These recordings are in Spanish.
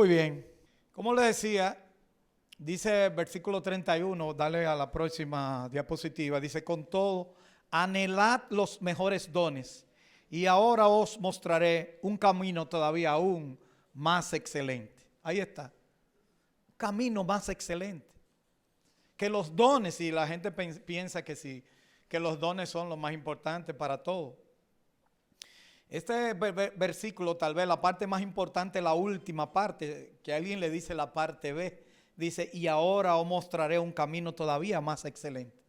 Muy bien. Como les decía, dice versículo 31, dale a la próxima diapositiva, dice, con todo, anhelad los mejores dones y ahora os mostraré un camino todavía aún más excelente. Ahí está. Un camino más excelente. Que los dones, y la gente piensa que sí, que los dones son lo más importante para todo. Este versículo, tal vez la parte más importante, la última parte, que alguien le dice la parte B, dice, y ahora os mostraré un camino todavía más excelente.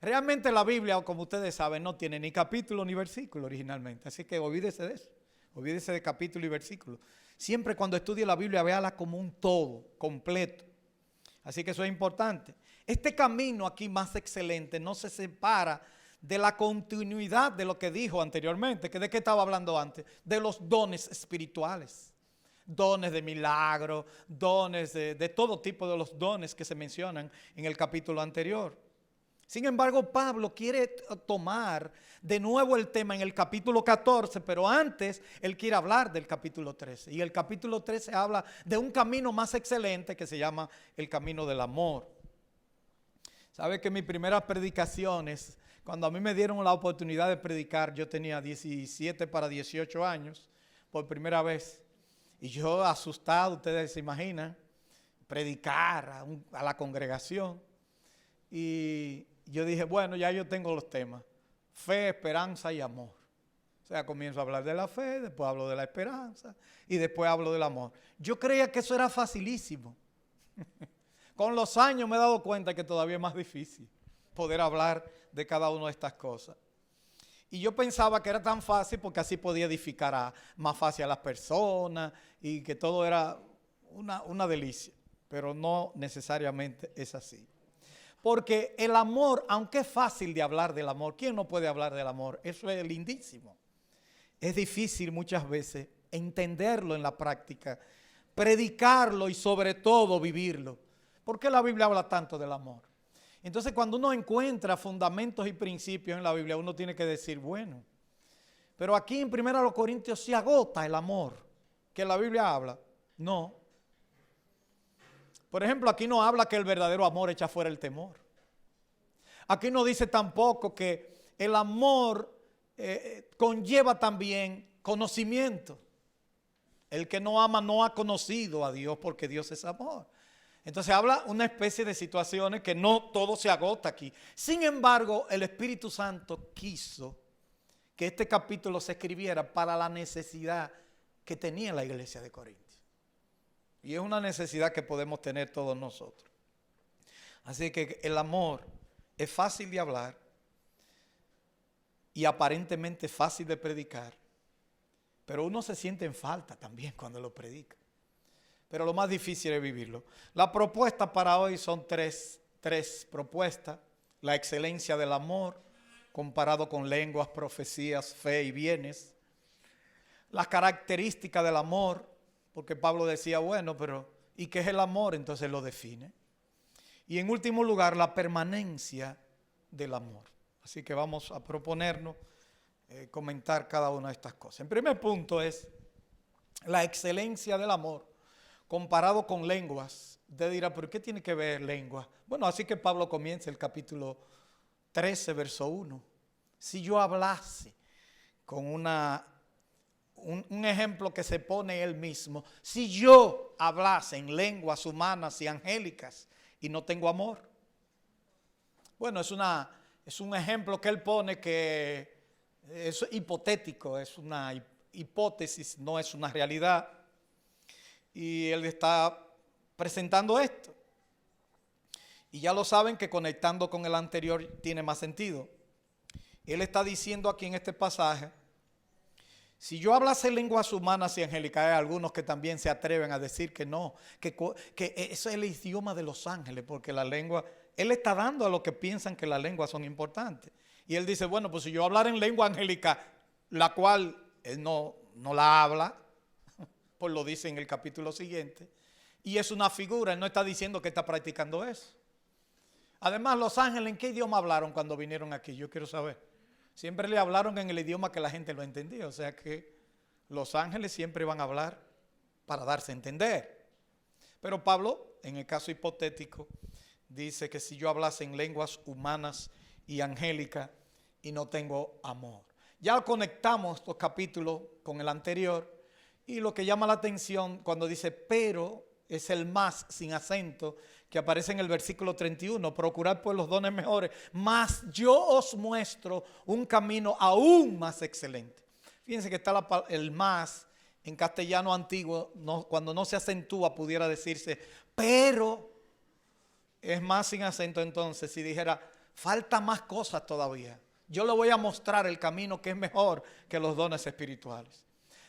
Realmente la Biblia, como ustedes saben, no tiene ni capítulo ni versículo originalmente, así que olvídese de eso, olvídese de capítulo y versículo. Siempre cuando estudie la Biblia, véala como un todo, completo. Así que eso es importante. Este camino aquí más excelente no se separa de la continuidad de lo que dijo anteriormente, que de qué estaba hablando antes, de los dones espirituales, dones de milagro, dones de todo tipo de los dones que se mencionan en el capítulo anterior. Sin embargo, Pablo quiere tomar de nuevo el tema en el capítulo 14, pero antes él quiere hablar del capítulo 13. Y el capítulo 13 habla de un camino más excelente que se llama el camino del amor. ¿Sabe que mis primeras predicaciones, cuando a mí me dieron la oportunidad de predicar, yo tenía 17 para 18 años, por primera vez. Y yo asustado, ustedes se imaginan, predicar a la congregación. Y yo dije, bueno, ya yo tengo los temas, fe, esperanza y amor. O sea, comienzo a hablar de la fe, después hablo de la esperanza y después hablo del amor. Yo creía que eso era facilísimo. Con los años me he dado cuenta que todavía es más difícil poder hablar de cada una de estas cosas. Y yo pensaba que era tan fácil porque así podía edificar más fácil a las personas y que todo era una delicia. Pero no necesariamente es así. Porque el amor, aunque es fácil de hablar del amor, ¿quién no puede hablar del amor? Eso es lindísimo. Es difícil muchas veces entenderlo en la práctica, predicarlo y sobre todo vivirlo. ¿Por qué la Biblia habla tanto del amor? Entonces, cuando uno encuentra fundamentos y principios en la Biblia, uno tiene que decir, bueno, pero aquí en 1 Corintios se agota el amor que la Biblia habla. No. Por ejemplo, aquí no habla que el verdadero amor echa fuera el temor. Aquí no dice tampoco que el amor conlleva también conocimiento. El que no ama no ha conocido a Dios porque Dios es amor. Entonces habla una especie de situaciones que no todo se agota aquí. Sin embargo, el Espíritu Santo quiso que este capítulo se escribiera para la necesidad que tenía la iglesia de Corinto. Y es una necesidad que podemos tener todos nosotros. Así que el amor es fácil de hablar y aparentemente fácil de predicar. Pero uno se siente en falta también cuando lo predica. Pero lo más difícil es vivirlo. La propuesta para hoy son tres propuestas. La excelencia del amor comparado con lenguas, profecías, fe y bienes. Las características del amor, porque Pablo decía, bueno, pero ¿y qué es el amor? Entonces lo define. Y en último lugar, la permanencia del amor. Así que vamos a proponernos comentar cada una de estas cosas. El primer punto es la excelencia del amor comparado con lenguas. Usted dirá, ¿pero qué tiene que ver lengua? Bueno, así que Pablo comienza el capítulo 13, verso 1. Si yo hablase con un ejemplo que se pone él mismo, si yo hablase en lenguas humanas y angélicas y no tengo amor. Bueno, es un ejemplo que él pone que es hipotético, es una hipótesis, no es una realidad. Y él está presentando esto. Y ya lo saben que conectando con el anterior tiene más sentido. Él está diciendo aquí en este pasaje, si yo hablase lenguas humanas y angélicas, hay algunos que también se atreven a decir que no, que eso es el idioma de los ángeles, porque la lengua, él está dando a los que piensan que las lenguas son importantes. Y él dice, bueno, pues si yo hablara en lengua angélica, la cual él no la habla, pues lo dice en el capítulo siguiente, y es una figura, él no está diciendo que está practicando eso. Además, los ángeles, ¿en qué idioma hablaron cuando vinieron aquí? Yo quiero saber. Siempre le hablaron en el idioma que la gente lo entendía, o sea que los ángeles siempre van a hablar para darse a entender. Pero Pablo, en el caso hipotético, dice que si yo hablase en lenguas humanas y angélicas y no tengo amor. Ya conectamos estos capítulos con el anterior y lo que llama la atención cuando dice pero es el más sin acento que aparece en el versículo 31. Procurad pues los dones mejores, mas yo os muestro un camino aún más excelente. Fíjense que está el más en castellano antiguo, cuando no se acentúa pudiera decirse pero es más sin acento. Entonces si dijera falta más cosas todavía, yo le voy a mostrar el camino que es mejor que los dones espirituales.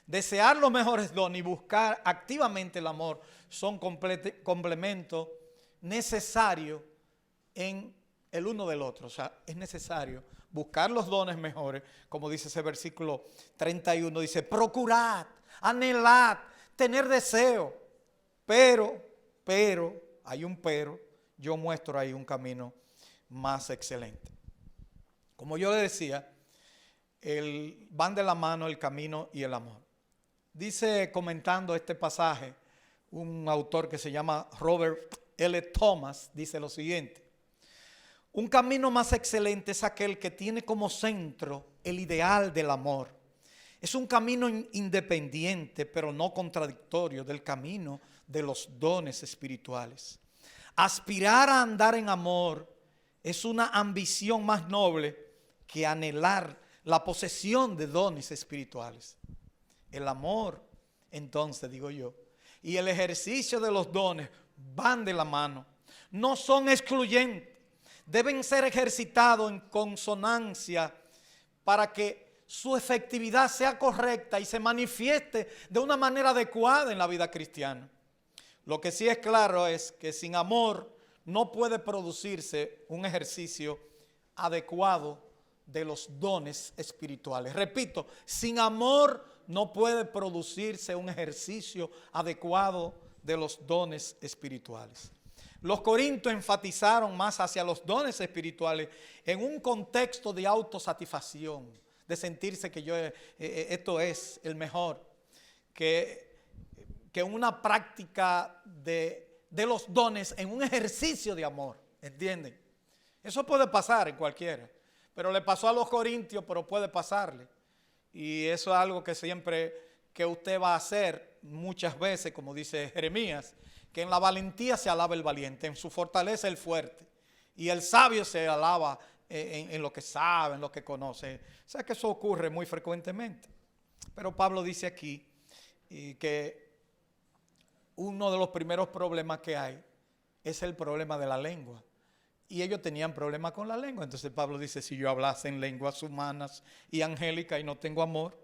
Desear los mejores dones y buscar activamente el amor son complementos necesarios en el uno del otro. O sea, es necesario buscar los dones mejores, como dice ese versículo 31, dice procurad, anhelad, tener deseo, pero, hay un pero, yo muestro ahí un camino más excelente. Como yo le decía, van de la mano el camino y el amor. Dice, comentando este pasaje, un autor que se llama Robert L. Thomas, dice lo siguiente: un camino más excelente es aquel que tiene como centro el ideal del amor. Es un camino independiente, pero no contradictorio, del camino de los dones espirituales. Aspirar a andar en amor es una ambición más noble que anhelar la posesión de dones espirituales. El amor, entonces, digo yo, y el ejercicio de los dones van de la mano. No son excluyentes. Deben ser ejercitados en consonancia para que su efectividad sea correcta y se manifieste de una manera adecuada en la vida cristiana. Lo que sí es claro es que sin amor no puede producirse un ejercicio adecuado de los dones espirituales. Repito, sin amor no puede producirse un ejercicio adecuado de los dones espirituales. Los corintios enfatizaron más hacia los dones espirituales en un contexto de autosatisfacción, de sentirse que esto es el mejor, que una práctica de los dones en un ejercicio de amor, ¿entienden? Eso puede pasar en cualquiera, pero le pasó a los corintios, pero puede pasarle. Y eso es algo que siempre que usted va a hacer muchas veces, como dice Jeremías, que en la valentía se alaba el valiente, en su fortaleza el fuerte, y el sabio se alaba en lo que sabe, en lo que conoce. O sea que eso ocurre muy frecuentemente. Pero Pablo dice aquí que uno de los primeros problemas que hay es el problema de la lengua. Y ellos tenían problemas con la lengua. Entonces Pablo dice, si yo hablase en lenguas humanas y angélicas y no tengo amor,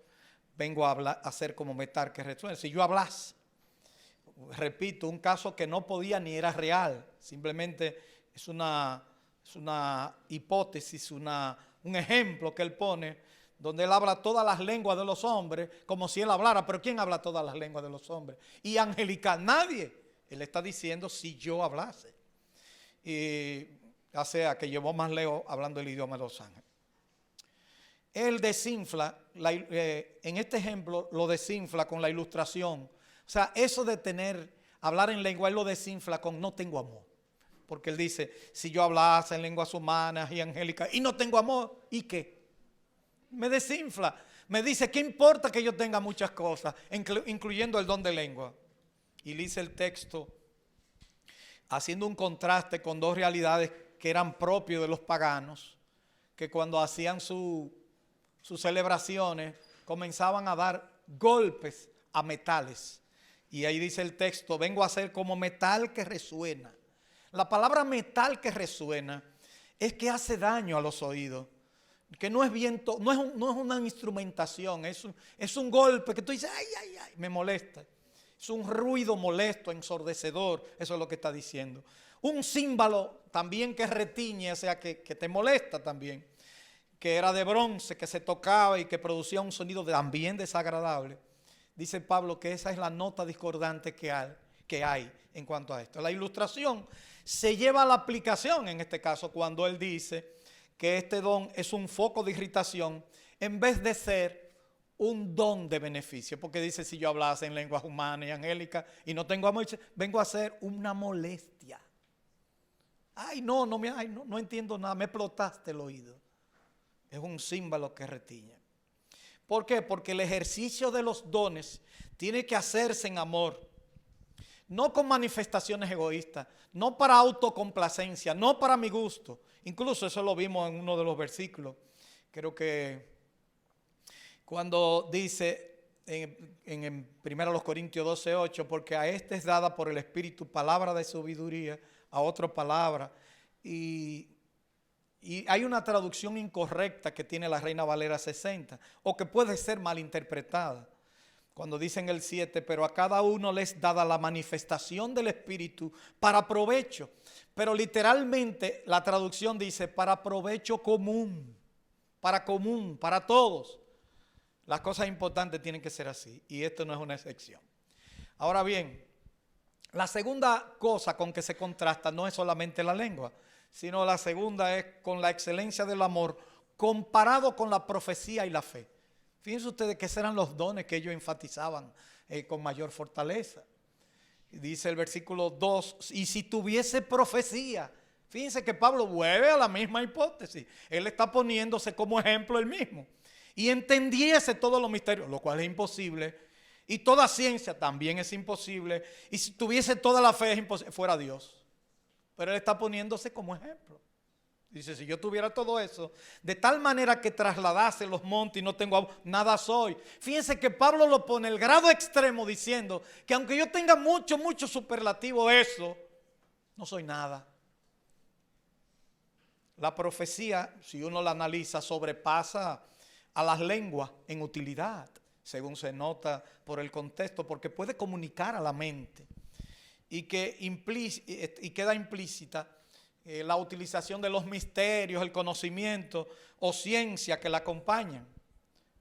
vengo a ser como metal que resuena. Si yo hablase, repito, un caso que no podía ni era real, simplemente es una hipótesis, un ejemplo que él pone, donde él habla todas las lenguas de los hombres, como si él hablara. Pero ¿quién habla todas las lenguas de los hombres? Y angelical, nadie. Él está diciendo, si yo hablase. Y o sea, que llevó más lejos hablando el idioma de los ángeles. Él desinfla, en este ejemplo lo desinfla con la ilustración. O sea, eso de hablar en lengua, él lo desinfla con no tengo amor. Porque él dice, si yo hablase en lenguas humanas y angélicas y no tengo amor, ¿y qué? Me desinfla. Me dice, ¿qué importa que yo tenga muchas cosas, incluyendo el don de lengua? Y dice el texto, haciendo un contraste con dos realidades que eran propios de los paganos, que cuando hacían sus celebraciones comenzaban a dar golpes a metales. Y ahí dice el texto, vengo a ser como metal que resuena. La palabra metal que resuena es que hace daño a los oídos, que no es viento, no es una instrumentación, es un golpe que tú dices, ay, me molesta. Es un ruido molesto, ensordecedor, eso es lo que está diciendo. Un címbalo también que retiñe, o sea, que te molesta también, que era de bronce, que se tocaba y que producía un sonido también desagradable. Dice Pablo que esa es la nota discordante que hay en cuanto a esto. La ilustración se lleva a la aplicación en este caso cuando él dice que este don es un foco de irritación en vez de ser un don de beneficio, porque dice, si yo hablase en lenguas humanas y angélicas y no tengo amor, vengo a ser una molestia. Ay, no entiendo nada, me explotaste el oído. Es un címbalo que retiñe. ¿Por qué? Porque el ejercicio de los dones tiene que hacerse en amor, no con manifestaciones egoístas, no para autocomplacencia, no para mi gusto. Incluso eso lo vimos en uno de los versículos. Creo que cuando dice en 1 Corintios 12:8, porque a este es dada por el Espíritu palabra de sabiduría, a otro palabra. Y hay una traducción incorrecta que tiene la Reina Valera 60, o que puede ser malinterpretada. Cuando dice en el 7, pero a cada uno les dada la manifestación del Espíritu para provecho. Pero literalmente la traducción dice para provecho común, para todos. Las cosas importantes tienen que ser así, y esto no es una excepción. Ahora bien, la segunda cosa con que se contrasta no es solamente la lengua, sino la segunda es con la excelencia del amor comparado con la profecía y la fe. Fíjense ustedes que esos eran los dones que ellos enfatizaban con mayor fortaleza. Dice el versículo 2, y si tuviese profecía. Fíjense que Pablo vuelve a la misma hipótesis. Él está poniéndose como ejemplo él mismo. Y entendiese todos los misterios, lo cual es imposible. Y toda ciencia también es imposible. Y si tuviese toda la fe es imposible, fuera Dios. Pero él está poniéndose como ejemplo. Dice, si yo tuviera todo eso, de tal manera que trasladase los montes y no tengo agua, nada soy. Fíjense que Pablo lo pone el grado extremo diciendo que aunque yo tenga mucho superlativo eso, no soy nada. La profecía, si uno la analiza, sobrepasa a las lenguas en utilidad, según se nota por el contexto, porque puede comunicar a la mente y queda implícita la utilización de los misterios, el conocimiento o ciencia que la acompañan.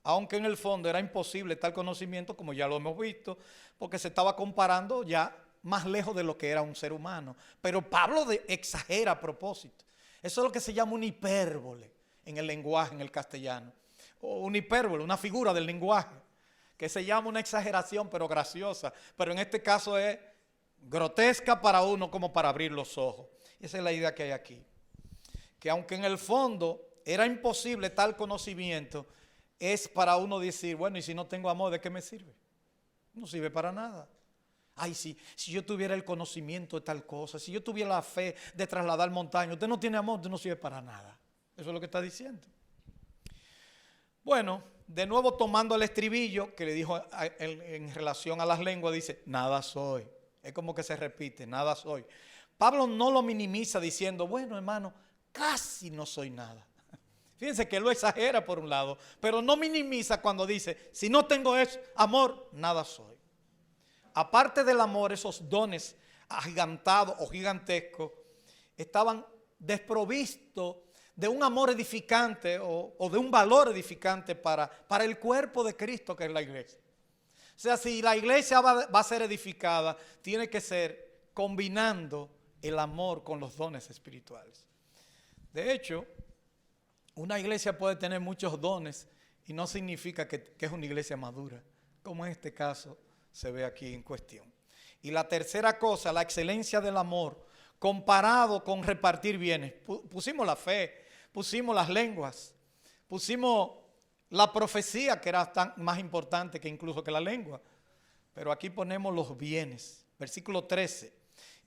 Aunque en el fondo era imposible tal conocimiento, como ya lo hemos visto, porque se estaba comparando ya más lejos de lo que era un ser humano. Pero Pablo exagera a propósito. Eso es lo que se llama una hipérbole en el lenguaje, en el castellano. O una hipérbole, una figura del lenguaje, que se llama una exageración pero graciosa. Pero en este caso es grotesca para uno como para abrir los ojos. Esa es la idea que hay aquí. Que aunque en el fondo era imposible tal conocimiento, es para uno decir, bueno, y si no tengo amor, ¿de qué me sirve? No sirve para nada. Ay, si yo tuviera el conocimiento de tal cosa, si yo tuviera la fe de trasladar montañas, usted no tiene amor, usted no sirve para nada. Eso es lo que está diciendo. Bueno, de nuevo tomando el estribillo que le dijo en relación a las lenguas, dice, nada soy. Es como que se repite, nada soy. Pablo no lo minimiza diciendo, bueno, hermano, casi no soy nada. Fíjense que él lo exagera por un lado, pero no minimiza cuando dice, si no tengo eso, amor, nada soy. Aparte del amor, esos dones agigantados o gigantescos estaban desprovistos de un amor edificante o de un valor edificante para el cuerpo de Cristo que es la iglesia. O sea, si la iglesia va a ser edificada, tiene que ser combinando el amor con los dones espirituales. De hecho, una iglesia puede tener muchos dones y no significa que es una iglesia madura, como en este caso se ve aquí en cuestión. Y la tercera cosa, la excelencia del amor, comparado con repartir bienes. Pusimos la fe, pusimos las lenguas, pusimos la profecía, que era más importante que incluso que la lengua. Pero aquí ponemos los bienes. Versículo 13.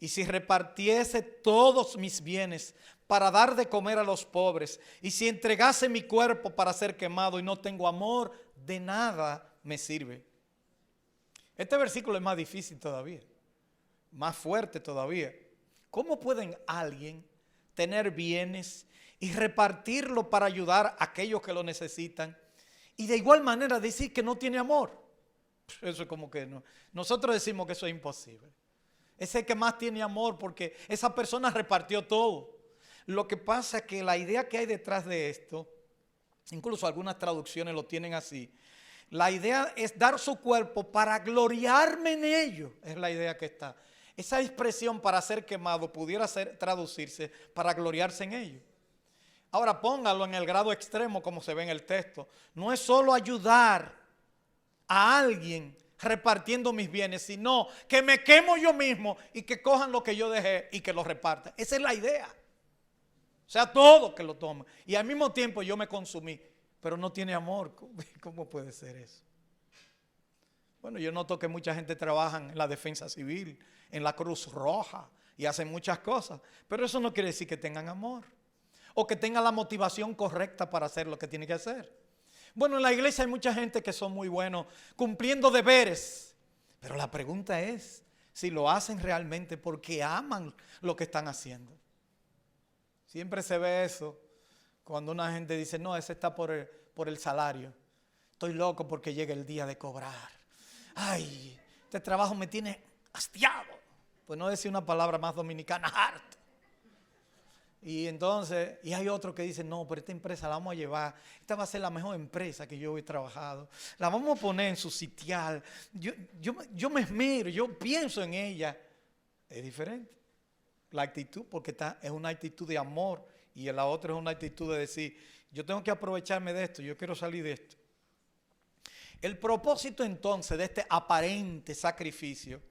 Y si repartiese todos mis bienes para dar de comer a los pobres, y si entregase mi cuerpo para ser quemado y no tengo amor, de nada me sirve. Este versículo es más difícil todavía, más fuerte todavía. ¿Cómo pueden alguien tener bienes y repartirlo para ayudar a aquellos que lo necesitan y de igual manera decir que no tiene amor? Eso es como que no. Nosotros decimos que eso es imposible. Es el que más tiene amor porque esa persona repartió todo. Lo que pasa es que la idea que hay detrás de esto, incluso algunas traducciones lo tienen así, la idea es dar su cuerpo para gloriarme en ello, es la idea que está. Esa expresión para ser quemado pudiera traducirse para gloriarse en ello. Ahora póngalo en el grado extremo como se ve en el texto. No es solo ayudar a alguien repartiendo mis bienes, sino que me quemo yo mismo y que cojan lo que yo dejé y que lo repartan. Esa es la idea. O sea, todo que lo tomen. Y al mismo tiempo yo me consumí, pero no tiene amor. ¿Cómo puede ser eso? Bueno, yo noto que mucha gente trabaja en la defensa civil, en la Cruz Roja y hacen muchas cosas, pero eso no quiere decir que tengan amor o que tengan la motivación correcta para hacer lo que tienen que hacer. Bueno, en la iglesia hay mucha gente que son muy buenos cumpliendo deberes, pero la pregunta es si lo hacen realmente porque aman lo que están haciendo. Siempre se ve eso cuando una gente dice, no, ese está por el salario. Estoy loco porque llega el día de cobrar. Ay, este trabajo me tiene hastiado. Pues no decir una palabra más dominicana, harto. Y entonces, y hay otro que dice, no, pero esta empresa la vamos a llevar, esta va a ser la mejor empresa que yo he trabajado, la vamos a poner en su sitial, yo me esmero, yo pienso en ella. Es diferente la actitud, porque es una actitud de amor y la otra es una actitud de decir, yo tengo que aprovecharme de esto, yo quiero salir de esto. El propósito entonces de este aparente sacrificio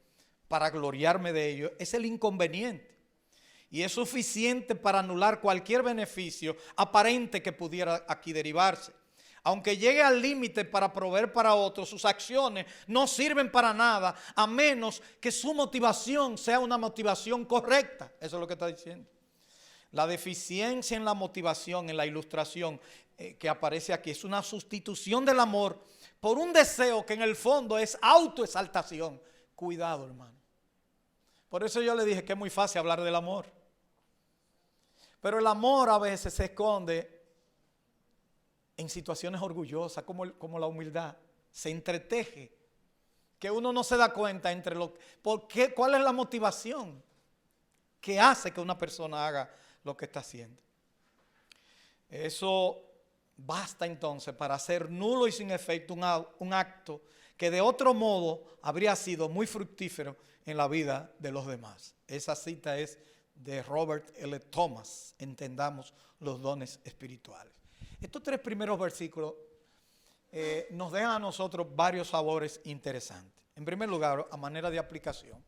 para gloriarme de ello es el inconveniente. Y es suficiente para anular cualquier beneficio aparente que pudiera aquí derivarse. Aunque llegue al límite para proveer para otros, sus acciones no sirven para nada a menos que su motivación sea una motivación correcta. Eso es lo que está diciendo. La deficiencia en la motivación, en la ilustración que aparece aquí, es una sustitución del amor por un deseo que en el fondo es autoexaltación. Cuidado, hermano. Por eso yo le dije que es muy fácil hablar del amor. Pero el amor a veces se esconde en situaciones orgullosas, como la humildad. Se entreteje, que uno no se da cuenta entre cuál es la motivación que hace que una persona haga lo que está haciendo. Eso basta entonces para hacer nulo y sin efecto un acto que de otro modo habría sido muy fructífero en la vida de los demás. Esa cita es de Robert L. Thomas, entendamos los dones espirituales. Estos 3 primeros versículos nos dejan a nosotros varios sabores interesantes. En primer lugar, a manera de aplicación,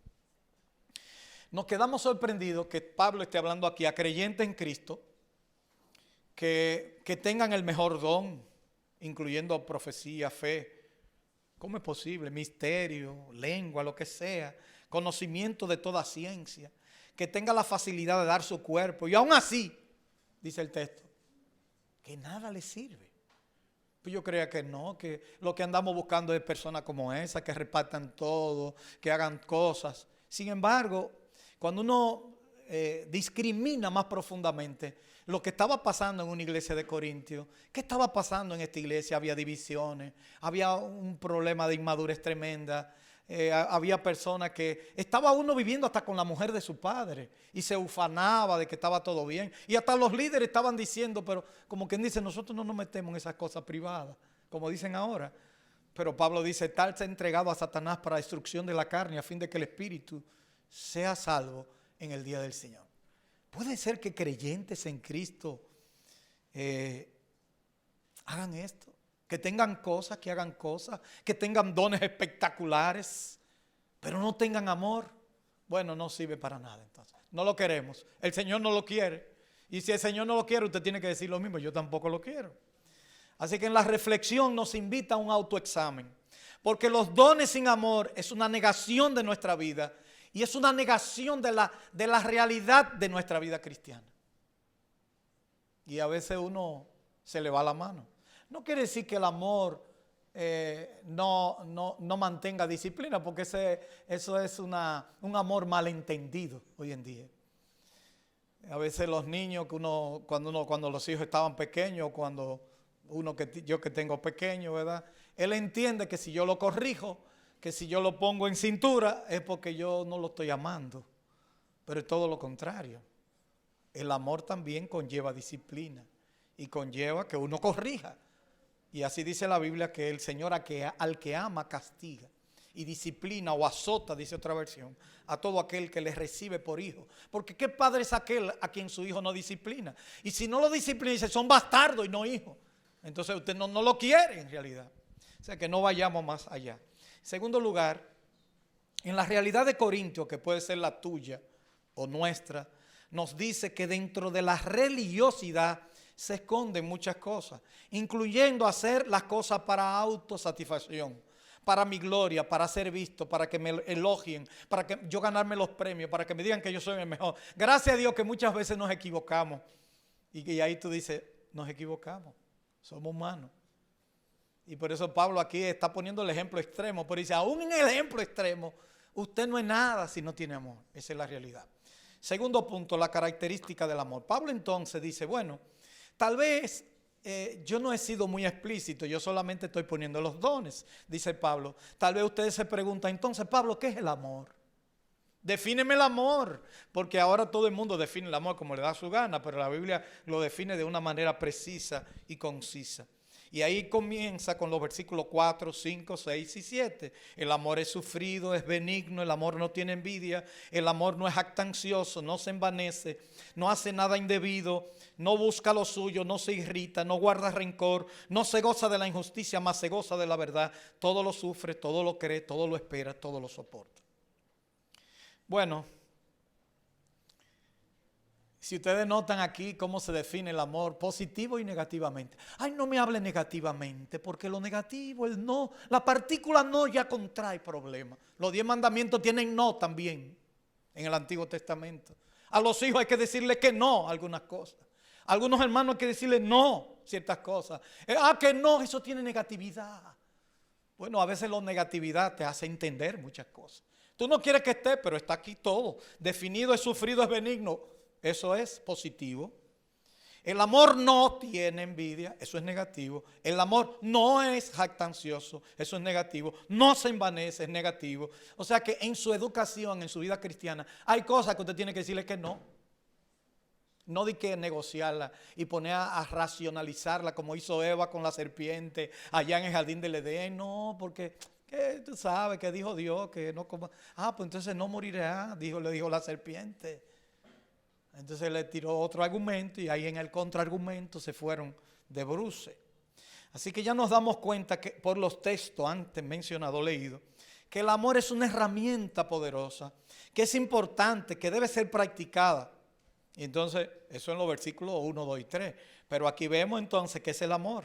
nos quedamos sorprendidos que Pablo esté hablando aquí a creyentes en Cristo que tengan el mejor don, incluyendo profecía, fe. ¿Cómo es posible? Misterio, lengua, lo que sea, conocimiento de toda ciencia, que tenga la facilidad de dar su cuerpo. Y aún así, dice el texto, que nada le sirve. Pues yo creía que no, que lo que andamos buscando es personas como esa, que repartan todo, que hagan cosas. Sin embargo, cuando uno discrimina más profundamente lo que estaba pasando en una iglesia de Corintios, ¿qué estaba pasando en esta iglesia? Había divisiones, había un problema de inmadurez tremenda. Había personas que estaba uno viviendo hasta con la mujer de su padre y se ufanaba de que estaba todo bien, y hasta los líderes estaban diciendo, pero como quien dice, nosotros no nos metemos en esas cosas privadas, como dicen ahora. Pero Pablo dice, tal se ha entregado a Satanás para destrucción de la carne, a fin de que el espíritu sea salvo en el día del Señor. Puede ser que creyentes en Cristo hagan esto, que tengan cosas, que hagan cosas, que tengan dones espectaculares, pero no tengan amor. Bueno, no sirve para nada entonces. No lo queremos. El Señor no lo quiere. Y si el Señor no lo quiere, usted tiene que decir lo mismo. Yo tampoco lo quiero. Así que en la reflexión nos invita a un autoexamen. Porque los dones sin amor es una negación de nuestra vida. Y es una negación de la realidad de nuestra vida cristiana. Y a veces uno se le va la mano. No quiere decir que el amor no mantenga disciplina, porque eso es un amor malentendido hoy en día. A veces los niños, cuando los hijos estaban pequeños, cuando yo que tengo pequeño, ¿verdad? Él entiende que si yo lo corrijo, que si yo lo pongo en cintura, es porque yo no lo estoy amando. Pero es todo lo contrario. El amor también conlleva disciplina y conlleva que uno corrija. Y así dice la Biblia que el Señor al que ama castiga y disciplina o azota, dice otra versión, a todo aquel que le recibe por hijo. Porque ¿qué padre es aquel a quien su hijo no disciplina? Y si no lo disciplina, dice, son bastardos y no hijos. Entonces usted no lo quiere en realidad. O sea, que no vayamos más allá. En segundo lugar, en la realidad de Corintios, que puede ser la tuya o nuestra, nos dice que dentro de la religiosidad se esconden muchas cosas, incluyendo hacer las cosas para autosatisfacción, para mi gloria, para ser visto, para que me elogien, para que yo ganarme los premios, para que me digan que yo soy el mejor. Gracias a Dios que muchas veces nos equivocamos. Y ahí tú dices, nos equivocamos, somos humanos. Y por eso Pablo aquí está poniendo el ejemplo extremo, pero dice, aún en el ejemplo extremo, usted no es nada si no tiene amor. Esa es la realidad. Segundo punto, la característica del amor. Pablo entonces dice, bueno, tal vez yo no he sido muy explícito, yo solamente estoy poniendo los dones, dice Pablo. Tal vez ustedes se preguntan, entonces Pablo, ¿qué es el amor? Defíneme el amor, porque ahora todo el mundo define el amor como le da su gana, pero la Biblia lo define de una manera precisa y concisa. Y ahí comienza con los versículos 4, 5, 6 y 7. El amor es sufrido, es benigno, el amor no tiene envidia, el amor no es jactancioso, no se envanece, no hace nada indebido, no busca lo suyo, no se irrita, no guarda rencor, no se goza de la injusticia, más se goza de la verdad. Todo lo sufre, todo lo cree, todo lo espera, todo lo soporta. Bueno, si ustedes notan aquí cómo se define el amor, positivo y negativamente. Ay, no me hable negativamente, porque lo negativo, el no, la partícula no ya contrae problemas. Los 10 mandamientos tienen no también en el Antiguo Testamento. A los hijos hay que decirles que no a algunas cosas. A algunos hermanos hay que decirles no a ciertas cosas. Que no, eso tiene negatividad. Bueno, a veces la negatividad te hace entender muchas cosas. Tú no quieres que esté, pero está aquí todo. Definido, es sufrido, es benigno. Eso es positivo. El amor no tiene envidia, eso es negativo. El amor no es jactancioso, eso es negativo. No se envanece, es negativo. O sea que en su educación, en su vida cristiana, hay cosas que usted tiene que decirle que no. No de que negociarla y poner a racionalizarla como hizo Eva con la serpiente allá en el jardín del Edén. No, porque tú sabes que dijo Dios que no coma. Pues entonces no morirá, le dijo la serpiente. Entonces le tiró otro argumento y ahí en el contraargumento se fueron de bruces. Así que ya nos damos cuenta que por los textos antes mencionados, leídos, que el amor es una herramienta poderosa, que es importante, que debe ser practicada. Y entonces, eso en los versículos 1, 2 y 3. Pero aquí vemos entonces que es el amor.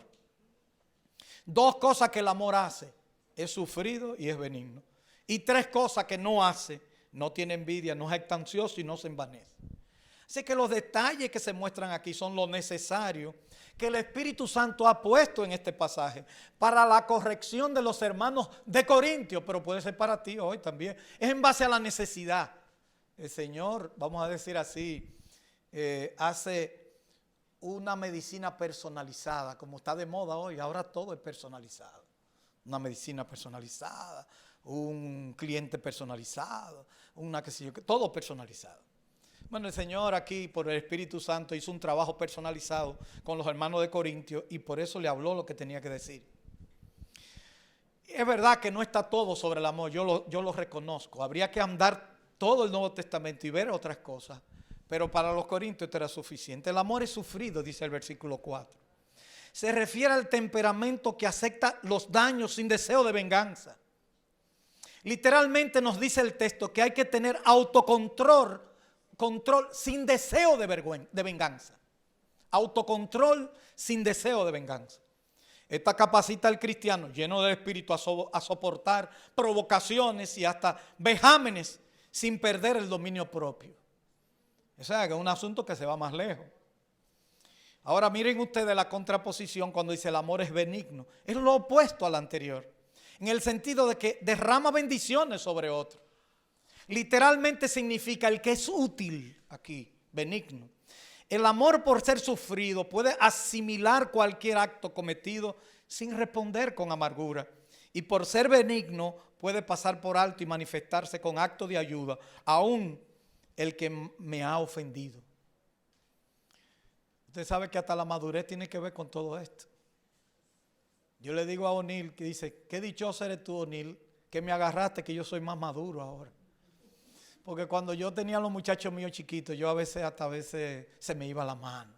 Dos cosas que el amor hace: es sufrido y es benigno. Y tres cosas que no hace: no tiene envidia, no es jactancioso y no se envanece. Así que los detalles que se muestran aquí son lo necesario que el Espíritu Santo ha puesto en este pasaje para la corrección de los hermanos de Corintios, pero puede ser para ti hoy también. Es en base a la necesidad. El Señor, vamos a decir así, hace una medicina personalizada, como está de moda hoy. Ahora todo es personalizado. Una medicina personalizada, un cliente personalizado, todo personalizado. Bueno, el Señor aquí por el Espíritu Santo hizo un trabajo personalizado con los hermanos de Corintios y por eso le habló lo que tenía que decir. Y es verdad que no está todo sobre el amor, yo lo reconozco. Habría que andar todo el Nuevo Testamento y ver otras cosas, pero para los corintios esto era suficiente. El amor es sufrido, dice el versículo 4. Se refiere al temperamento que acepta los daños sin deseo de venganza. Literalmente nos dice el texto que hay que tener autocontrol sin deseo de venganza. Autocontrol sin deseo de venganza. Esta capacita al cristiano lleno del Espíritu a soportar provocaciones y hasta vejámenes sin perder el dominio propio. O sea, que es un asunto que se va más lejos. Ahora miren ustedes la contraposición cuando dice el amor es benigno. Es lo opuesto al anterior, en el sentido de que derrama bendiciones sobre otro. Literalmente significa el que es útil aquí, benigno. El amor por ser sufrido puede asimilar cualquier acto cometido sin responder con amargura. Y por ser benigno puede pasar por alto y manifestarse con actos de ayuda, aún el que me ha ofendido. Usted sabe que hasta la madurez tiene que ver con todo esto. Yo le digo a O'Neill, que dice, qué dichoso eres tú, O'Neill, que me agarraste, que yo soy más maduro ahora. Porque cuando yo tenía a los muchachos míos chiquitos, yo a veces se me iba la mano.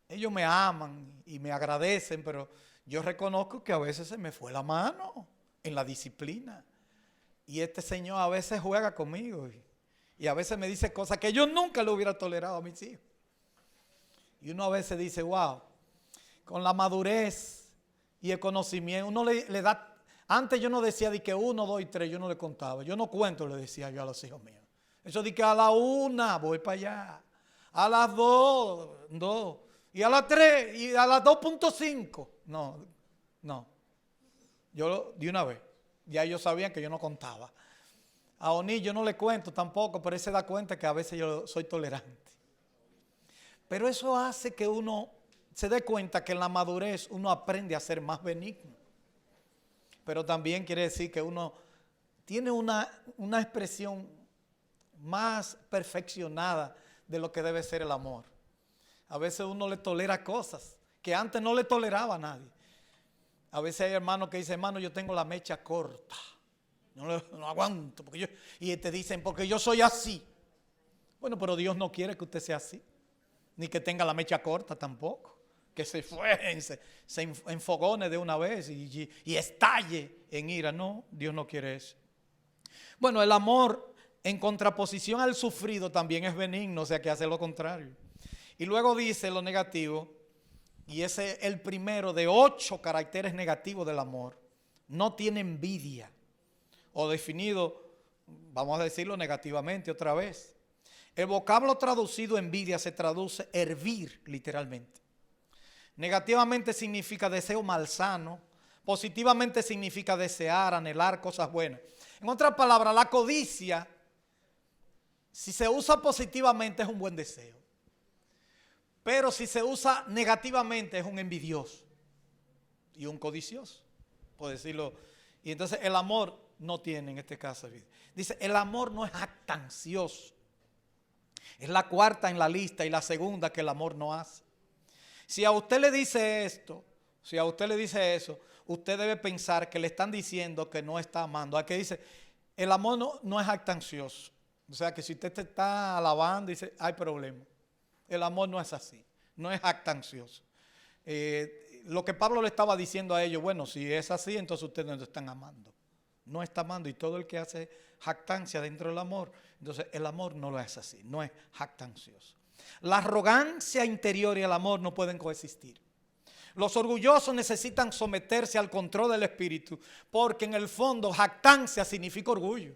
Ellos me aman y me agradecen, pero yo reconozco que a veces se me fue la mano en la disciplina. Y este señor a veces juega conmigo y a veces me dice cosas que yo nunca le hubiera tolerado a mis hijos. Y uno a veces dice, wow, con la madurez y el conocimiento, uno le da. Antes yo no decía de que 1, 2 y 3, yo no le contaba. Yo no cuento, le decía yo a los hijos míos. Eso de que a la 1 voy para allá, a las 2, 2, y a las 3, y a las 2.5. No. Yo de una vez, ya ellos sabían que yo no contaba. A Oni yo no le cuento tampoco, pero él se da cuenta que a veces yo soy tolerante. Pero eso hace que uno se dé cuenta que en la madurez uno aprende a ser más benigno. Pero también quiere decir que uno tiene una expresión más perfeccionada de lo que debe ser el amor. A veces uno le tolera cosas que antes no le toleraba a nadie. A veces hay hermanos que dicen, hermano, yo tengo la mecha corta. No aguanto. Y te dicen, porque yo soy así. Bueno, pero Dios no quiere que usted sea así. Ni que tenga la mecha corta tampoco. Que se enfogone de una vez y estalle en ira. No, Dios no quiere eso. Bueno, el amor en contraposición al sufrido también es benigno, o sea que hace lo contrario. Y luego dice lo negativo, y ese es el primero de 8 caracteres negativos del amor. No tiene envidia, o definido, vamos a decirlo negativamente otra vez. El vocablo traducido envidia se traduce hervir literalmente. Negativamente significa deseo malsano, positivamente significa desear, anhelar cosas buenas. En otras palabras, la codicia, si se usa positivamente es un buen deseo, pero si se usa negativamente es un envidioso y un codicioso, por decirlo. Y entonces el amor no tiene en este caso. Dice, el amor no es jactancioso. Es la cuarta en la lista y la segunda que el amor no hace. Si a usted le dice esto, si a usted le dice eso, usted debe pensar que le están diciendo que no está amando. Aquí dice, el amor no es jactancioso. O sea que si usted te está alabando y dice, hay problema. El amor no es así, no es jactancioso. Lo que Pablo le estaba diciendo a ellos, bueno, si es así, entonces ustedes no están amando. No está amando, y todo el que hace jactancia dentro del amor, entonces el amor no lo es así, no es jactancioso. La arrogancia interior y el amor no pueden coexistir. Los orgullosos necesitan someterse al control del espíritu, porque en el fondo jactancia significa orgullo.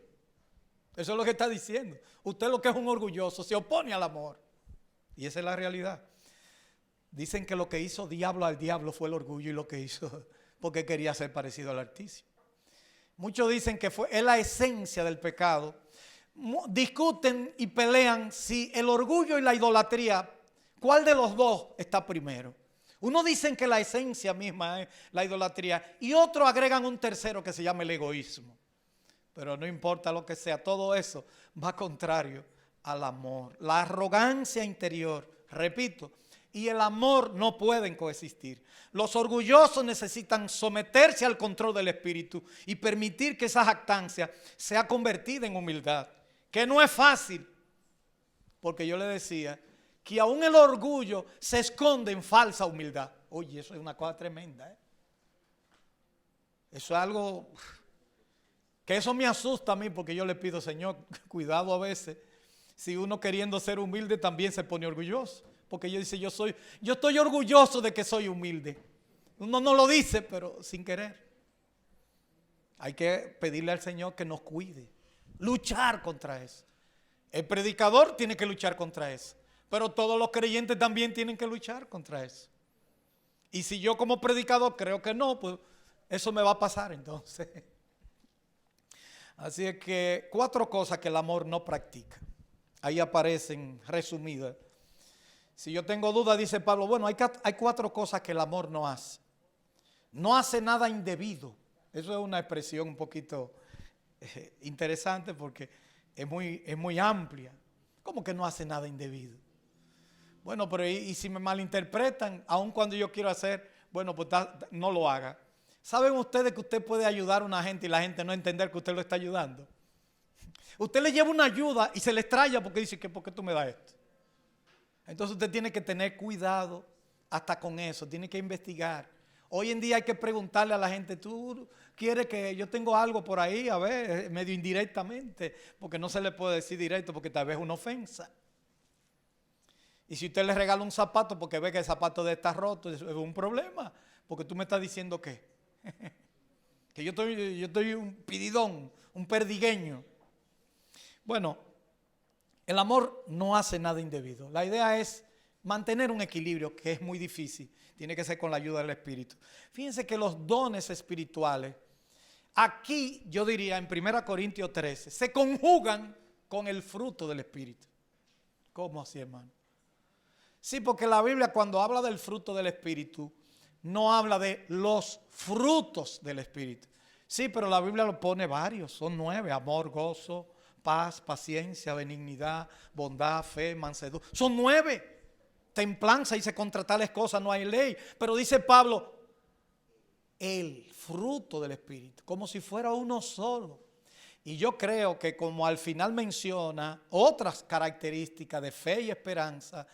Eso es lo que está diciendo. Usted lo que es un orgulloso se opone al amor. Y esa es la realidad. Dicen que lo que hizo diablo al diablo fue el orgullo, y lo que hizo porque quería ser parecido al Altísimo. Muchos dicen que es la esencia del pecado. Discuten y pelean si el orgullo y la idolatría, ¿cuál de los dos está primero? Unos dicen que la esencia misma es la idolatría, y otros agregan un tercero que se llama el egoísmo. Pero no importa lo que sea, todo eso va contrario al amor. La arrogancia interior, repito, y el amor no pueden coexistir. Los orgullosos necesitan someterse al control del espíritu y permitir que esa jactancia sea convertida en humildad, que no es fácil, porque yo le decía que aún el orgullo se esconde en falsa humildad. Oye, eso es una cosa tremenda, ¿eh? Eso es algo que eso me asusta a mí, porque yo le pido, Señor, cuidado a veces, si uno queriendo ser humilde también se pone orgulloso. Porque yo dice, yo estoy orgulloso de que soy humilde. Uno no lo dice, pero sin querer. Hay que pedirle al Señor que nos cuide. Luchar contra eso. El predicador tiene que luchar contra eso. Pero todos los creyentes también tienen que luchar contra eso. Y si yo como predicador creo que no, pues eso me va a pasar entonces. Así es que 4 cosas que el amor no practica. Ahí aparecen resumidas. Si yo tengo dudas, dice Pablo, bueno, hay 4 cosas que el amor no hace. No hace nada indebido. Eso es una expresión un poquito interesante, porque es muy amplia. ¿Cómo que no hace nada indebido? Bueno, pero y si me malinterpretan, aun cuando yo quiero hacer, bueno, pues no lo haga. ¿Saben ustedes que usted puede ayudar a una gente y la gente no entender que usted lo está ayudando? Usted le lleva una ayuda y se le extraña porque dice, ¿por qué tú me das esto? Entonces usted tiene que tener cuidado hasta con eso, tiene que investigar. Hoy en día hay que preguntarle a la gente, ¿tú quieres que yo tengo algo por ahí? A ver, medio indirectamente, porque no se le puede decir directo porque tal vez es una ofensa. Y si usted le regala un zapato porque ve que el zapato de está roto, es un problema, porque tú me estás diciendo que yo estoy un pididón, un perdigueño. Bueno, el amor no hace nada indebido. La idea es mantener un equilibrio que es muy difícil. Tiene que ser con la ayuda del Espíritu. Fíjense que los dones espirituales, aquí yo diría en 1 Corintios 13, se conjugan con el fruto del Espíritu. ¿Cómo así, hermano? Sí, porque la Biblia cuando habla del fruto del Espíritu, no habla de los frutos del Espíritu. Sí, pero la Biblia lo pone varios, son 9, amor, gozo, paz, paciencia, benignidad, bondad, fe, mansedumbre. Son 9. Templanza, dice, contra tales cosas no hay ley. Pero dice Pablo, el fruto del Espíritu, como si fuera uno solo. Y yo creo que como al final menciona otras características de fe y esperanza,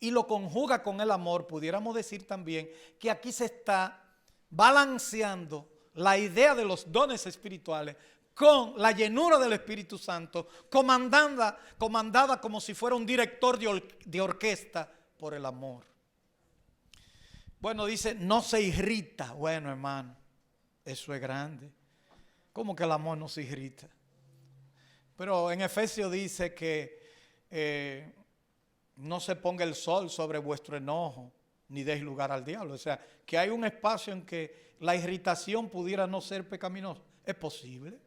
y lo conjuga con el amor, pudiéramos decir también que aquí se está balanceando la idea de los dones espirituales con la llenura del Espíritu Santo, comandada como si fuera un director de orquesta por el amor. Bueno, dice, no se irrita. Bueno, hermano, eso es grande. ¿Cómo que el amor no se irrita? Pero en Efesios dice que no se ponga el sol sobre vuestro enojo, ni deis lugar al diablo. O sea, que hay un espacio en que la irritación pudiera no ser pecaminosa. Es posible.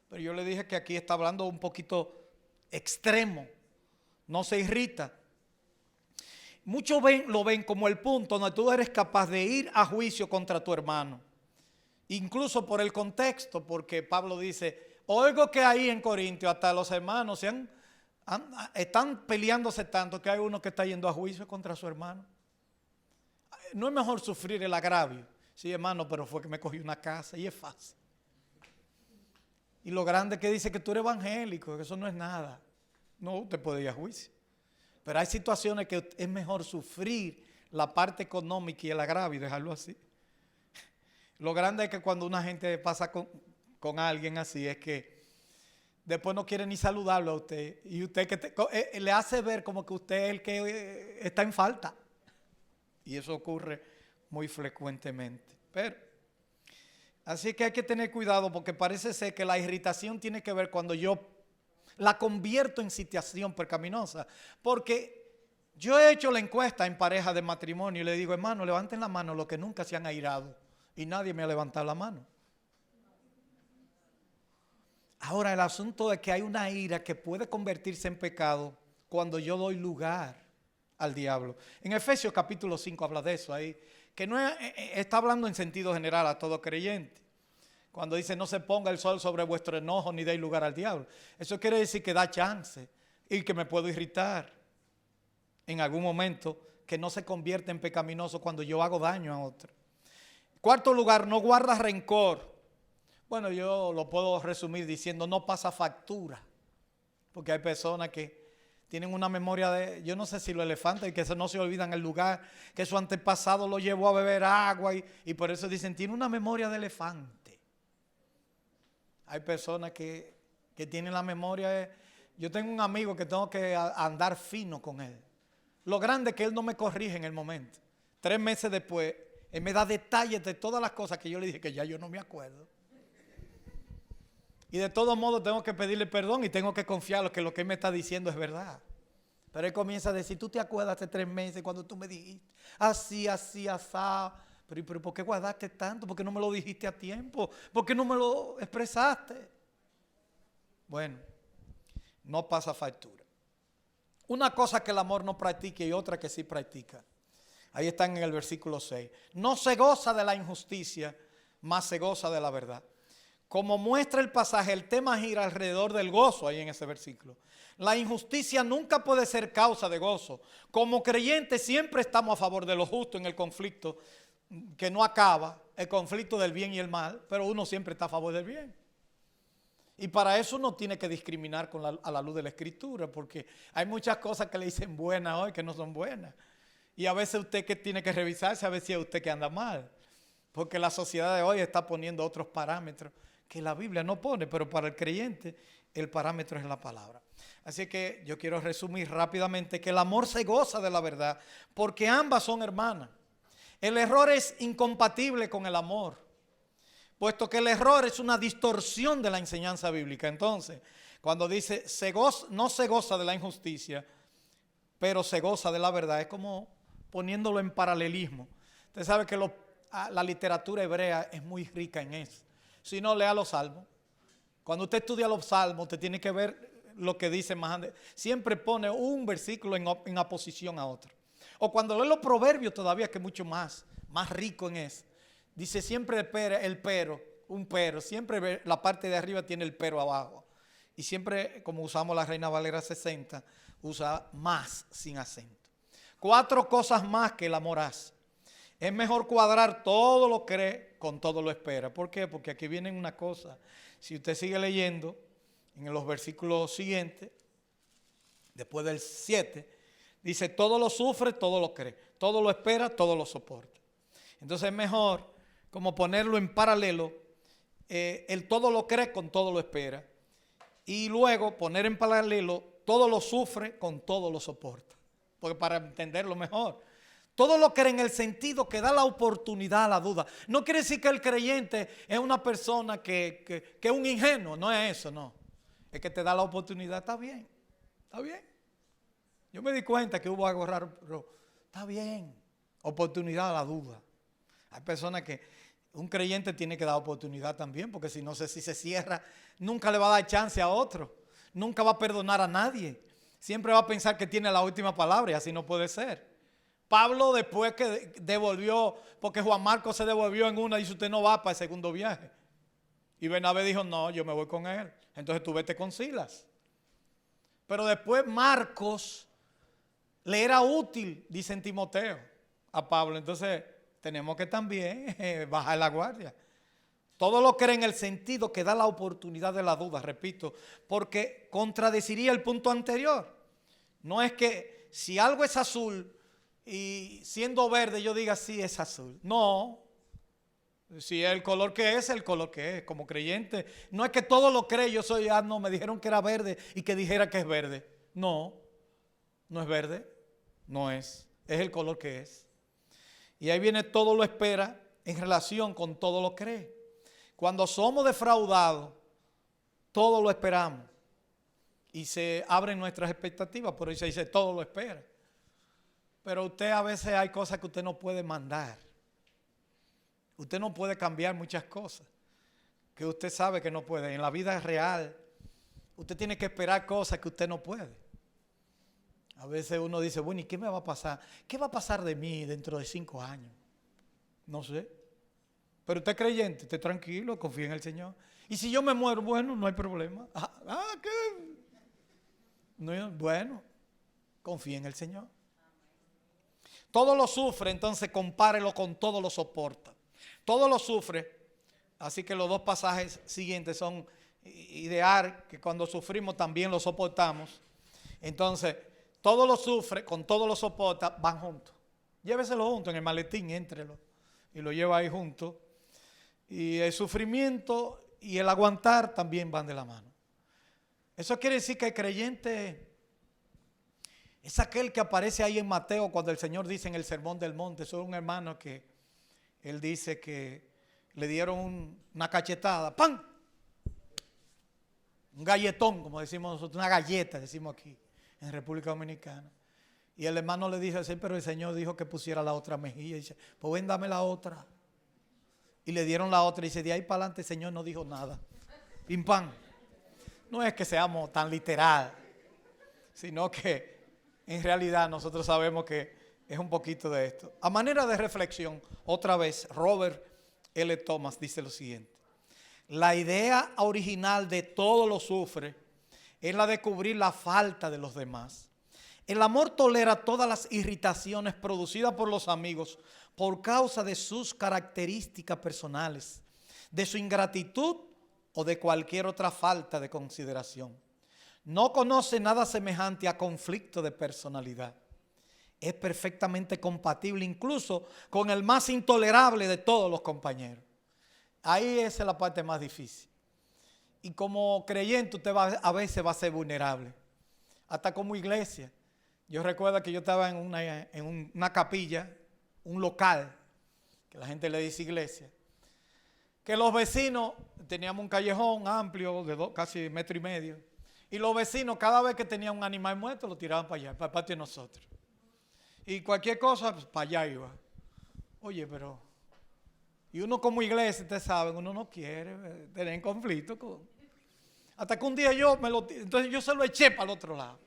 Pero yo le dije que aquí está hablando un poquito extremo. No se irrita. Muchos lo ven como el punto donde tú eres capaz de ir a juicio contra tu hermano. Incluso por el contexto, porque Pablo dice, oigo que ahí en Corintios hasta los hermanos están peleándose tanto que hay uno que está yendo a juicio contra su hermano. No es mejor sufrir el agravio. Sí, hermano, pero fue que me cogí una casa y es fácil. Y lo grande que dice que tú eres evangélico, que eso no es nada. No, usted puede ir a juicio. Pero hay situaciones que es mejor sufrir la parte económica y el agravio y dejarlo así. Lo grande es que cuando una gente pasa con alguien así es que después no quiere ni saludarlo a usted y usted le hace ver como que usted es el que está en falta. Y eso ocurre muy frecuentemente. Pero, así que hay que tener cuidado porque parece ser que la irritación tiene que ver cuando yo la convierto en situación pecaminosa. Porque yo he hecho la encuesta en pareja de matrimonio y le digo, hermano, levanten la mano los que nunca se han airado. Y nadie me ha levantado la mano. Ahora, el asunto es que hay una ira que puede convertirse en pecado cuando yo doy lugar al diablo. En Efesios capítulo 5 habla de eso ahí, que no está hablando en sentido general a todo creyente. Cuando dice no se ponga el sol sobre vuestro enojo ni deis lugar al diablo. Eso quiere decir que da chance y que me puedo irritar en algún momento, que no se convierte en pecaminoso cuando yo hago daño a otro. Cuarto lugar, no guarda rencor. Bueno, yo lo puedo resumir diciendo no pasa factura, porque hay personas que tienen una memoria de, yo no sé si los elefantes, que no se olvidan el lugar, que su antepasado lo llevó a beber agua y por eso dicen, tiene una memoria de elefante. Hay personas que tienen la memoria, yo tengo un amigo que tengo que andar fino con él. Lo grande es que él no me corrige en el momento. 3 meses después, él me da detalles de todas las cosas que yo le dije que ya yo no me acuerdo. Y de todos modos tengo que pedirle perdón y tengo que confiar que lo que él me está diciendo es verdad. Pero él comienza a decir, ¿tú te acuerdas hace 3 meses cuando tú me dijiste así, asá? Pero ¿por qué guardaste tanto? ¿Por qué no me lo dijiste a tiempo? ¿Por qué no me lo expresaste? Bueno, no pasa factura. Una cosa que el amor no practica y otra que sí practica. Ahí están en el versículo 6. No se goza de la injusticia, más se goza de la verdad. Como muestra el pasaje, el tema gira alrededor del gozo ahí en ese versículo. La injusticia nunca puede ser causa de gozo. Como creyentes siempre estamos a favor de lo justo en el conflicto que no acaba, el conflicto del bien y el mal, pero uno siempre está a favor del bien. Y para eso uno tiene que discriminar a la luz de la Escritura, porque hay muchas cosas que le dicen buenas hoy que no son buenas. Y a veces usted que tiene que revisarse, a ver si es usted que anda mal. porque la sociedad de hoy está poniendo otros parámetros que la Biblia no pone, pero para el creyente el parámetro es la palabra. Así que yo quiero resumir rápidamente que el amor se goza de la verdad, porque ambas son hermanas. El error es incompatible con el amor, puesto que el error es una distorsión de la enseñanza bíblica. Entonces, cuando dice no se goza de la injusticia, pero se goza de la verdad, es como poniéndolo en paralelismo. Usted sabe que la literatura hebrea es muy rica en eso. Si no, lea los salmos. Cuando usted estudia los salmos, usted tiene que ver lo que dice más antes. Siempre pone un versículo en oposición a otro. O cuando lee los proverbios todavía, que es mucho más rico en eso. Dice siempre un pero. Siempre la parte de arriba tiene el pero abajo. Y siempre, como usamos la Reina Valera 60, usa más sin acento. 4 cosas más que el amor hace. Es mejor cuadrar todo lo cree con todo lo espera. ¿Por qué? Porque aquí viene una cosa. Si usted sigue leyendo en los versículos siguientes, después del 7, dice todo lo sufre, todo lo cree, todo lo espera, todo lo soporta. Entonces es mejor como ponerlo en paralelo, el todo lo cree con todo lo espera. Y luego poner en paralelo todo lo sufre con todo lo soporta. Porque para entenderlo mejor, todo lo cree en el sentido que da la oportunidad a la duda. No quiere decir que el creyente es una persona que es un ingenuo, no es eso, no. Es que te da la oportunidad, está bien. Yo me di cuenta que hubo algo raro, pero está bien. Oportunidad a la duda. Hay personas que un creyente tiene que dar oportunidad también, porque si no sé si se cierra, nunca le va a dar chance a otro. Nunca va a perdonar a nadie. Siempre va a pensar que tiene la última palabra y así no puede ser. Pablo, después que devolvió, porque Juan Marcos se devolvió en una, dice usted no va para el segundo viaje. Y Bernabé dijo no, yo me voy con él. Entonces tú vete con Silas. Pero después Marcos le era útil, dice en Timoteo, a Pablo. Entonces tenemos que también bajar la guardia. Todo lo cree en el sentido que da la oportunidad de la duda, repito, porque contradeciría el punto anterior. No es que si algo es azul y siendo verde yo diga sí es azul. No, si es el color que es, el color que es. Como creyente, no es que todo lo cree, yo soy, no, me dijeron que era verde y que dijera que es verde. No, no es verde, no es el color que es. Y ahí viene todo lo espera en relación con todo lo cree. Cuando somos defraudados, todo lo esperamos. Y se abren nuestras expectativas, por eso se dice todo lo espera. Pero usted a veces hay cosas que usted no puede mandar. Usted no puede cambiar muchas cosas que usted sabe que no puede. En la vida real, usted tiene que esperar cosas que usted no puede. A veces uno dice, bueno, ¿y qué me va a pasar? ¿Qué va a pasar de mí dentro de 5 años? No sé. Pero usted es creyente, esté tranquilo, confíe en el Señor. Y si yo me muero, bueno, no hay problema. ¿Qué? No, bueno, confíe en el Señor. Todo lo sufre, entonces compárelo con todo lo soporta. Todo lo sufre, así que los 2 pasajes siguientes son idear que cuando sufrimos también lo soportamos. Entonces, todo lo sufre, con todo lo soporta, van juntos. Lléveselo junto en el maletín, éntrelo y lo lleva ahí junto. Y el sufrimiento y el aguantar también van de la mano. Eso quiere decir que el creyente es aquel que aparece ahí en Mateo cuando el Señor dice en el Sermón del Monte. Eso es un hermano que él dice que le dieron una cachetada, ¡pam! Un galletón, como decimos nosotros, una galleta, decimos aquí en República Dominicana. Y el hermano le dijo, sí, pero el Señor dijo que pusiera la otra mejilla. Y dice, pues ven, dame la otra. Y le dieron la otra y dice, de ahí para adelante el Señor no dijo nada. Pim, pam. No es que seamos tan literal, sino que en realidad nosotros sabemos que es un poquito de esto. A manera de reflexión, otra vez, Robert L. Thomas dice lo siguiente. La idea original de todo lo sufre es la de cubrir la falta de los demás. El amor tolera todas las irritaciones producidas por los amigos por causa de sus características personales, de su ingratitud o de cualquier otra falta de consideración. No conoce nada semejante a conflicto de personalidad. es perfectamente compatible incluso con el más intolerable de todos los compañeros. Ahí esa es la parte más difícil. Y como creyente usted a veces va a ser vulnerable. Hasta como iglesia. Yo recuerdo que yo estaba en una capilla, un local, que la gente le dice iglesia, que los vecinos, teníamos un callejón amplio de casi 1,5 metros, y los vecinos cada vez que tenían un animal muerto lo tiraban para allá, para el patio de nosotros. Y cualquier cosa, pues, para allá iba. Oye, pero... Y uno como iglesia, ustedes saben, uno no quiere tener en conflicto con... Hasta que un día entonces yo se lo eché para el otro lado.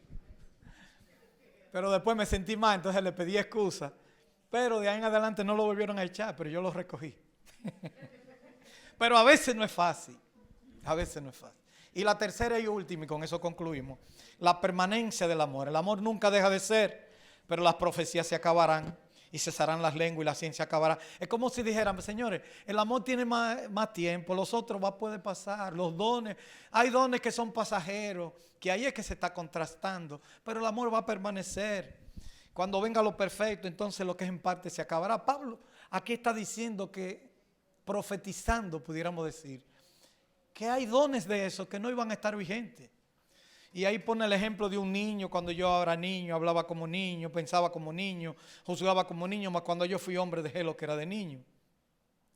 Pero después me sentí mal, entonces le pedí excusa. Pero de ahí en adelante no lo volvieron a echar, pero yo lo recogí. Pero a veces no es fácil. A veces no es fácil. Y la tercera y última, y con eso concluimos, la permanencia del amor. El amor nunca deja de ser, pero las profecías se acabarán y cesarán las lenguas y la ciencia acabará. Es como si dijeran, señores, el amor tiene más tiempo, los otros pueden pasar, los dones, hay dones que son pasajeros, que ahí es que se está contrastando, pero el amor va a permanecer. Cuando venga lo perfecto, entonces lo que es en parte se acabará. Pablo aquí está diciendo que, profetizando, pudiéramos decir, que hay dones de esos que no iban a estar vigentes. Y ahí pone el ejemplo de un niño. Cuando yo era niño, hablaba como niño, pensaba como niño, juzgaba como niño, mas cuando yo fui hombre dejé lo que era de niño.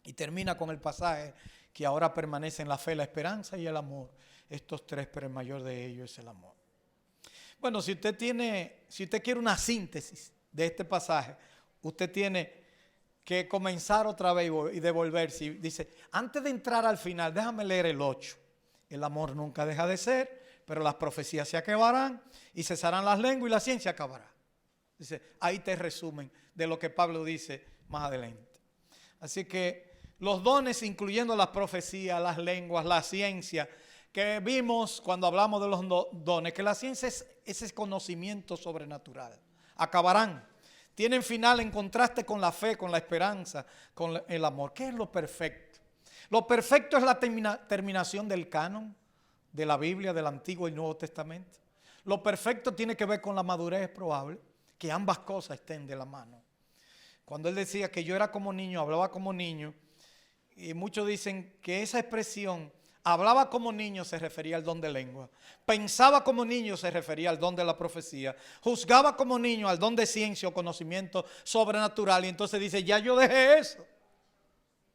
Y termina con el pasaje que ahora permanecen la fe, la esperanza y el amor. Estos tres, pero el mayor de ellos es el amor. Bueno, si usted quiere una síntesis de este pasaje, usted tiene que comenzar otra vez y devolverse. Dice, antes de entrar al final, déjame leer el 8. El amor nunca deja de ser, pero las profecías se acabarán y cesarán las lenguas y la ciencia acabará. Dice, ahí te resumen de lo que Pablo dice más adelante. Así que los dones, incluyendo las profecías, las lenguas, la ciencia, que vimos cuando hablamos de los dones, que la ciencia es ese conocimiento sobrenatural, acabarán. Tienen final en contraste con la fe, con la esperanza, con el amor. ¿Qué es lo perfecto? Lo perfecto es la terminación del canon de la Biblia, del Antiguo y Nuevo Testamento. Lo perfecto tiene que ver con la madurez, es probable que ambas cosas estén de la mano. Cuando él decía que yo era como niño, hablaba como niño, y muchos dicen que esa expresión, hablaba como niño, se refería al don de lengua, pensaba como niño, se refería al don de la profecía, juzgaba como niño al don de ciencia o conocimiento sobrenatural, y entonces dice, ya yo dejé eso,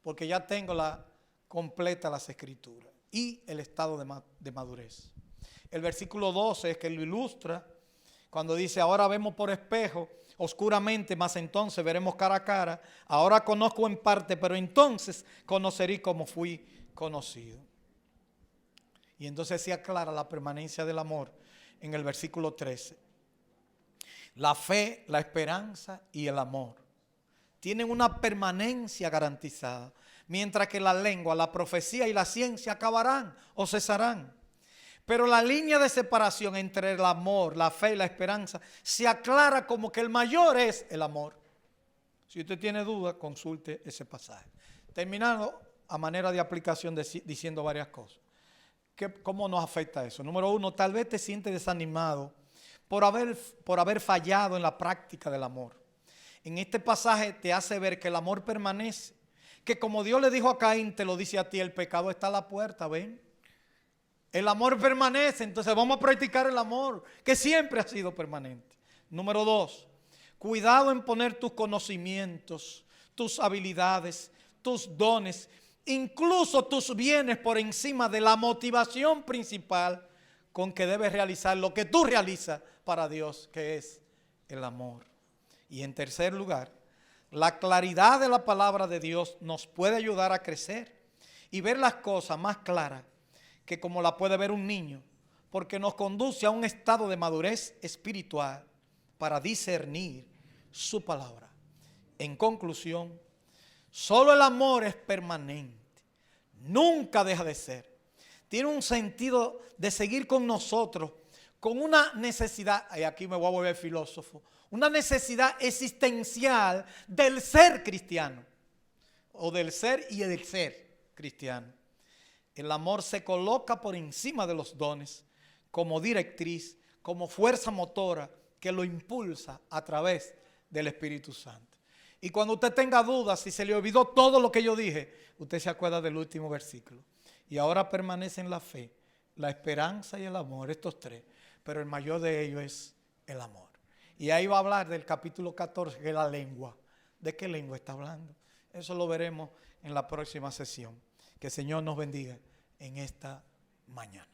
porque ya tengo completa las escrituras y el estado de madurez. El versículo 12 es que lo ilustra cuando dice, ahora vemos por espejo, oscuramente, mas entonces veremos cara a cara. Ahora conozco en parte, pero entonces conoceré como fui conocido. Y entonces se aclara la permanencia del amor en el versículo 13. La fe, la esperanza y el amor tienen una permanencia garantizada, mientras que la lengua, la profecía y la ciencia acabarán o cesarán. Pero la línea de separación entre el amor, la fe y la esperanza se aclara como que el mayor es el amor. Si usted tiene dudas, consulte ese pasaje. Terminando a manera de aplicación diciendo varias cosas. ¿Cómo nos afecta eso? Número uno, tal vez te sientes desanimado por haber fallado en la práctica del amor. En este pasaje te hace ver que el amor permanece, que como Dios le dijo a Caín, te lo dice a ti, el pecado está a la puerta, ven. El amor permanece, entonces vamos a practicar el amor, que siempre ha sido permanente. Número dos, cuidado en poner tus conocimientos, tus habilidades, tus dones, incluso tus bienes por encima de la motivación principal con que debes realizar lo que tú realizas para Dios, que es el amor. Y en tercer lugar, la claridad de la palabra de Dios nos puede ayudar a crecer y ver las cosas más claras que como la puede ver un niño, porque nos conduce a un estado de madurez espiritual para discernir su palabra. En conclusión, solo el amor es permanente, nunca deja de ser. Tiene un sentido de seguir con nosotros, con una necesidad, y aquí me voy a volver filósofo, una necesidad existencial del ser cristiano, o del ser y del ser cristiano. El amor se coloca por encima de los dones como directriz, como fuerza motora que lo impulsa a través del Espíritu Santo. Y cuando usted tenga dudas, si se le olvidó todo lo que yo dije, usted se acuerda del último versículo. Y ahora permanecen la fe, la esperanza y el amor, estos tres. Pero el mayor de ellos es el amor. Y ahí va a hablar del capítulo 14, que es la lengua. ¿De qué lengua está hablando? Eso lo veremos en la próxima sesión. Que el Señor nos bendiga en esta mañana.